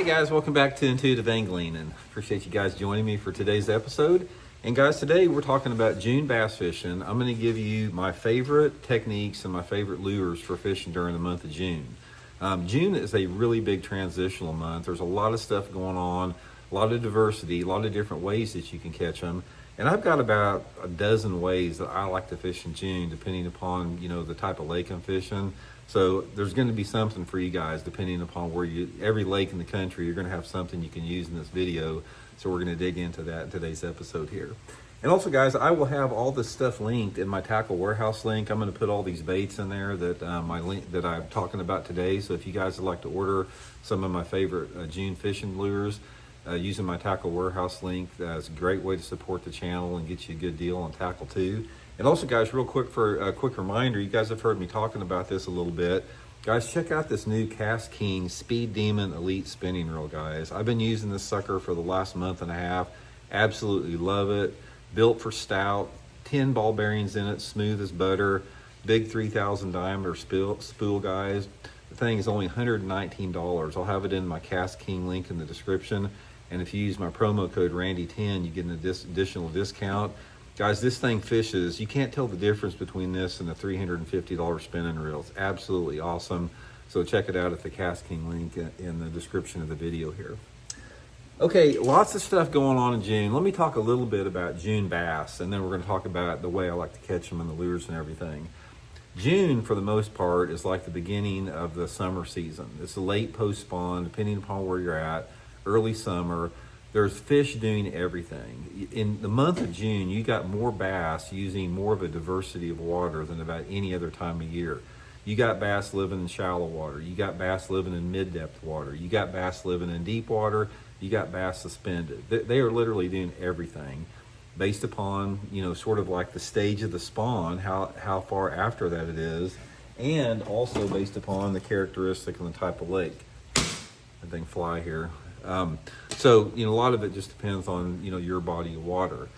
guys, welcome back to Intuitive Angling, and appreciate you guys joining me for today's episode. And guys, today we're talking about June bass fishing. I'm going to give you my favorite techniques and my favorite lures for fishing during the month of June. June is a really big transitional month. There's a lot of stuff going on, a lot of diversity, a lot of different ways that you can catch them. And I've got about a dozen ways that I like to fish in June, depending upon, the type of lake I'm fishing. So there's going to be something for you guys, depending upon every lake in the country, you're going to have something you can use in this video. So we're going to dig into that in today's episode here. And also, guys, I will have all this stuff linked in my Tackle Warehouse link. I'm going to put all these baits in there that that I'm talking about today. So if you guys would like to order some of my favorite June fishing lures, using my Tackle Warehouse link, that's a great way to support the channel and get you a good deal on tackle too. And also, guys, real quick for a quick reminder, you guys have heard me talking about this a little bit. Guys, check out this new Cast King Speed Demon Elite spinning reel, guys. I've been using this sucker for the last month and a half. Absolutely love it. Built for stout, 10 ball bearings in it, smooth as butter, big 3,000 diameter spool, guys. The thing is only $119. I'll have it in my Cast King link in the description. And if you use my promo code Randy10, you get an additional discount. Guys, this thing fishes. You can't tell the difference between this and the $350 spinning reel. It's absolutely awesome. So check it out at the Cast King link in the description of the video here. Okay, lots of stuff going on in June. Let me talk a little bit about June bass, and then we're going to talk about the way I like to catch them and the lures and everything. June, for the most part, is like the beginning of the summer season. It's a late post-spawn, depending upon where you're at, early summer. There's fish doing everything. In the month of June, you got more bass using more of a diversity of water than about any other time of year. You got bass living in shallow water. You got bass living in mid-depth water. You got bass living in deep water. You got bass suspended. They are literally doing everything based upon, sort of like the stage of the spawn, how far after that it is, and also based upon the characteristic and the type of lake. That thing fly here. So, a lot of it just depends on, your body of water.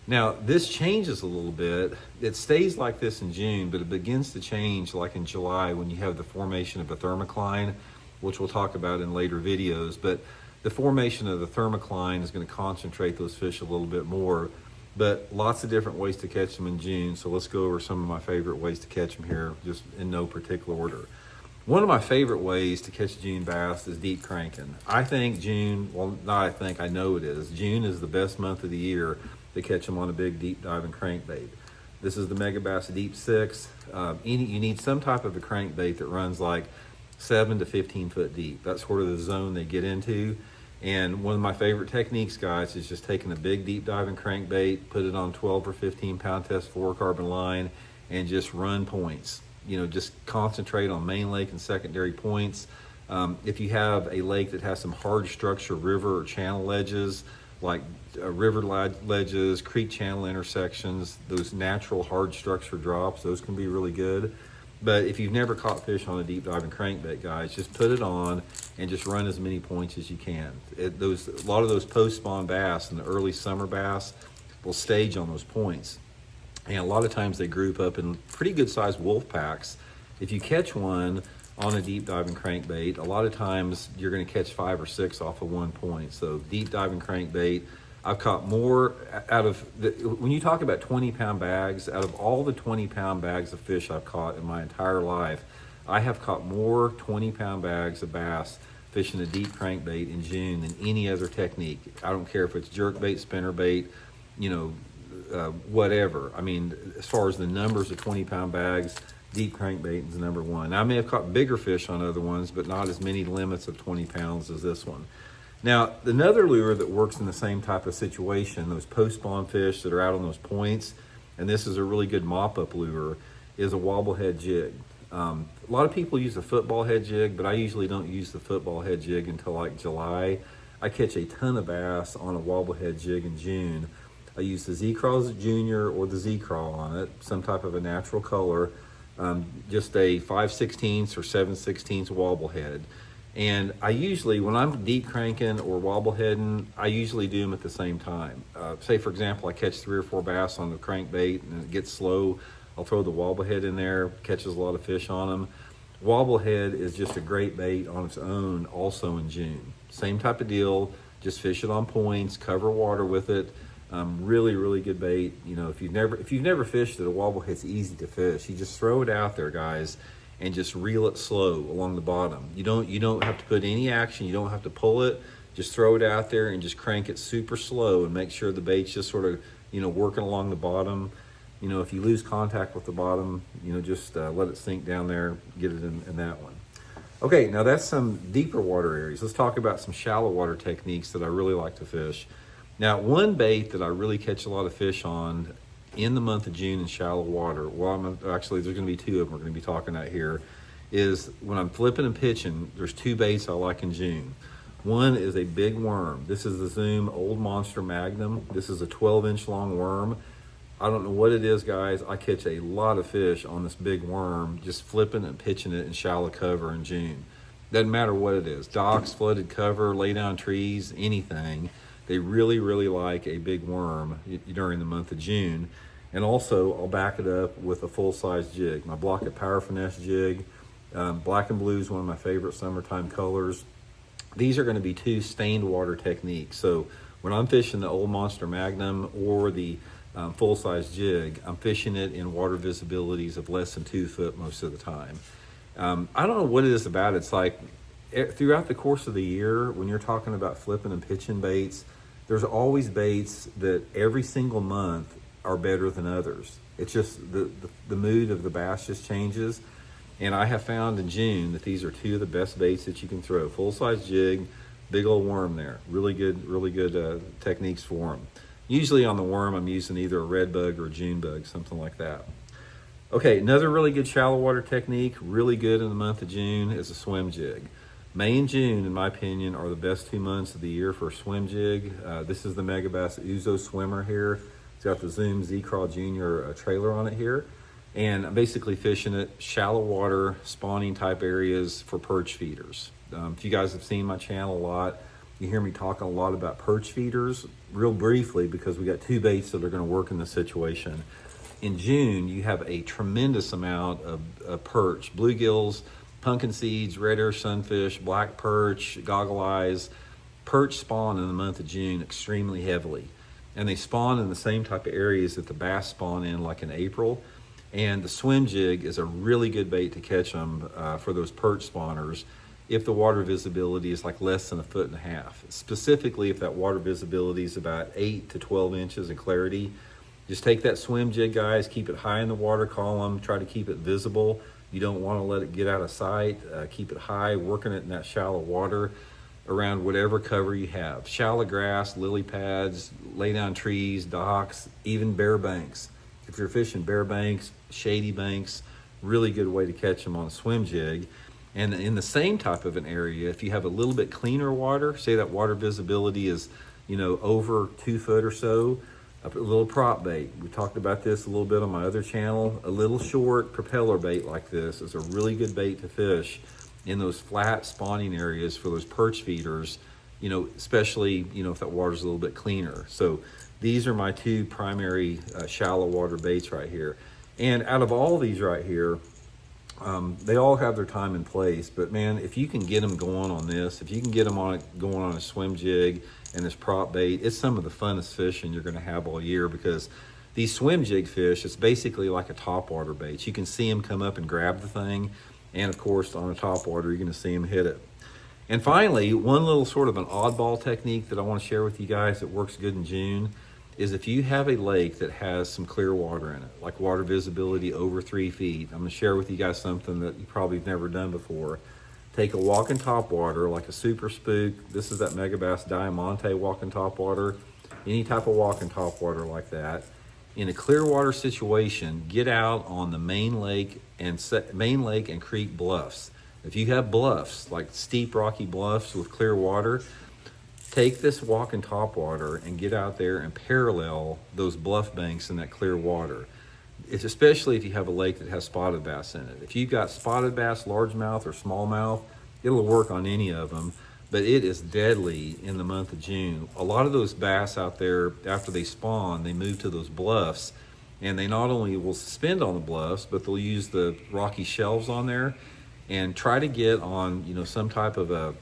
Now, this changes a little bit. It stays like this in June, but it begins to change like in July when you have the formation of a thermocline, which we'll talk about in later videos. But the formation of the thermocline is going to concentrate those fish a little bit more, but lots of different ways to catch them in June. So let's go over some of my favorite ways to catch them here, just in no particular order. One of my favorite ways to catch June bass is deep cranking. I think June, well, not I think, I know it is. June is the best month of the year to catch them on a big deep diving crankbait. This is the Megabass Deep 6. You need some type of a crankbait that runs like 7 to 15 foot deep. That's sort of the zone they get into. And one of my favorite techniques, guys, is just taking a big deep diving crankbait, put it on 12 or 15 pound test fluorocarbon line, and just run points. Just concentrate on main lake and secondary points. If you have a lake that has some hard structure, river or channel ledges, like river ledges, creek channel intersections, those natural hard structure drops, those can be really good. But if you've never caught fish on a deep diving crankbait, guys, just put it on and just run as many points as you can. A lot of those post-spawn bass and the early summer bass will stage on those points. And a lot of times they group up in pretty good sized wolf packs. If you catch one on a deep diving crankbait, a lot of times you're going to catch 5 or 6 off of one point. So deep diving crankbait, I've caught more out of, when you talk about 20 pound bags, out of all the 20 pound bags of fish I've caught in my entire life, I have caught more 20 pound bags of bass fishing a deep crankbait in June than any other technique. I don't care if it's jerkbait, spinnerbait, whatever. I mean, as far as the numbers of 20 pound bags, deep crankbait is number one. Now, I may have caught bigger fish on other ones, but not as many limits of 20 pounds as this one. Now, another lure that works in the same type of situation, those post-spawn fish that are out on those points, and this is a really good mop-up lure, is a wobble head jig. A lot of people use a football head jig, but I usually don't use the football head jig until like July. I catch a ton of bass on a wobble head jig in June. I use the Z-Craw Junior or the Z-Craw on it, some type of a natural color, just a 5/16 or 7/16 wobble head. And I usually, when I'm deep cranking or wobble heading, I usually do them at the same time. Say, for example, I catch 3 or 4 bass on the crankbait and it gets slow. I'll throw the wobble head in there, catches a lot of fish on them. Wobblehead is just a great bait on its own also in June. Same type of deal, just fish it on points, cover water with it. Really, really good bait. You know, if you've never fished it, a wobblehead, it's easy to fish. You just throw it out there, guys, and just reel it slow along the bottom. You don't have to put any action. You don't have to pull it. Just throw it out there and just crank it super slow and make sure the bait's just sort of, you know, working along the bottom. You know, if you lose contact with the bottom, you know, just let it sink down there, get it in that one. Okay, now that's some deeper water areas. Let's talk about some shallow water techniques that I really like to fish. Now, one bait that I really catch a lot of fish on in the month of June in shallow water, well, actually, there's gonna be two of them we're gonna be talking about here, is when I'm flipping and pitching, there's two baits I like in June. One is a big worm. This is the Zoom Old Monster Magnum. This is a 12-inch long worm. I don't know what it is, guys. I catch a lot of fish on this big worm, just flipping and pitching it in shallow cover in June. Doesn't matter what it is, docks, flooded cover, lay down trees, anything. They really, really like a big worm during the month of June. And also, I'll back it up with a full-size jig. My Blaukat Power Finesse jig. Black and blue is one of my favorite summertime colors. These are going to be two stained water techniques. So when I'm fishing the Old Monster Magnum or the full-size jig, I'm fishing it in water visibilities of less than 2 foot most of the time. I don't know what it is about it. It's like throughout the course of the year, when you're talking about flipping and pitching baits, there's always baits that every single month are better than others. It's just the mood of the bass just changes. And I have found in June that these are two of the best baits that you can throw. Full-size jig, big old worm there. Really good techniques for them. Usually on the worm, I'm using either a red bug or a June bug, something like that. Okay, another really good shallow water technique, really good in the month of June, is a swim jig. May and June, in my opinion, are the best 2 months of the year for a swim jig. This is the Megabass Uoze swimmer here. It's got the Zoom Z-Craw Junior trailer on it here. And I'm basically fishing it shallow water, spawning type areas for perch feeders. If you guys have seen my channel a lot, you hear me talking a lot about perch feeders, real briefly, because we got two baits that are gonna work in this situation. In June, you have a tremendous amount of perch, bluegills, pumpkin seeds, red ear sunfish, black perch, goggle eyes. Perch spawn in the month of June extremely heavily. And they spawn in the same type of areas that the bass spawn in, like in April. And the swim jig is a really good bait to catch them for those perch spawners if the water visibility is like less than 1.5 feet. Specifically, if that water visibility is about 8 to 12 inches in clarity, just take that swim jig, guys, keep it high in the water column, try to keep it visible. You don't want to let it get out of sight. Keep it high, working it in that shallow water around whatever cover you have. Shallow grass, lily pads, lay down trees, docks, even bare banks. If you're fishing bare banks, shady banks, really good way to catch them on a swim jig. And in the same type of an area, if you have a little bit cleaner water, say that water visibility is, you know, over 2 foot or so, a little prop bait. We talked about this a little bit on my other channel. A little short propeller bait like this is a really good bait to fish in those flat spawning areas for those perch feeders, you know, especially, you know, if that water's a little bit cleaner. So these are my two primary shallow water baits right here. And out of all these right here, they all have their time and place, but man, if you can get them going on this, if you can get them going on a swim jig and this prop bait, it's some of the funnest fishing you're gonna have all year, because these swim jig fish, it's basically like a topwater bait. You can see them come up and grab the thing, and of course on a topwater, you're gonna see them hit it. And finally, one little sort of an oddball technique that I wanna share with you guys that works good in June is if you have a lake that has some clear water in it, like water visibility over 3 feet. I'm gonna share with you guys something that you probably have never done before. Take a walking topwater, like a Super Spook. This is that Megabass Diamanté walking topwater. Any type of walking topwater like that. In a clear water situation, get out on the main lake and creek bluffs. If you have bluffs, like steep rocky bluffs with clear water, take this walking topwater and get out there and parallel those bluff banks in that clear water. It's especially if you have a lake that has spotted bass in it. If you've got spotted bass, largemouth or smallmouth, it'll work on any of them, but it is deadly in the month of June. A lot of those bass out there, after they spawn, they move to those bluffs, and they not only will suspend on the bluffs, but they'll use the rocky shelves on there. and try to get on, some type of a,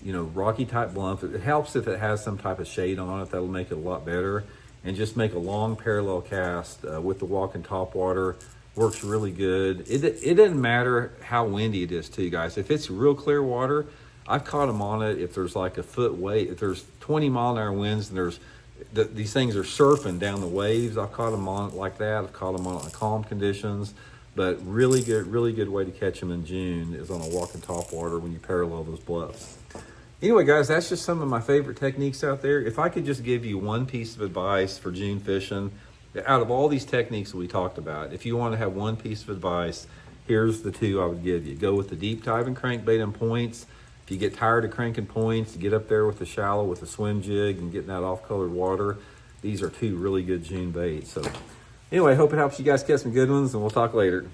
rocky type bluff. It helps if it has some type of shade on it. That'll make it a lot better. And just make a long parallel cast with the walking topwater. Works really good. It doesn't matter how windy it is too, guys. If it's real clear water, I've caught them on it. If there's like a foot wave, if there's 20-mile-an-hour winds and these things are surfing down the waves, I've caught them on it like that. I've caught them on it in calm conditions. But really good way to catch them in June is on a walking topwater when you parallel those bluffs. Anyway, guys, that's just some of my favorite techniques out there. If I could just give you one piece of advice for June fishing, out of all these techniques that we talked about, if you want to have one piece of advice, here's the two I would give you. Go with the deep diving crankbait and points. If you get tired of cranking points, get up there with the shallow with the Swimjig and getting that off-colored water. These are two really good June baits. So anyway, hope it helps you guys catch some good ones, and we'll talk later.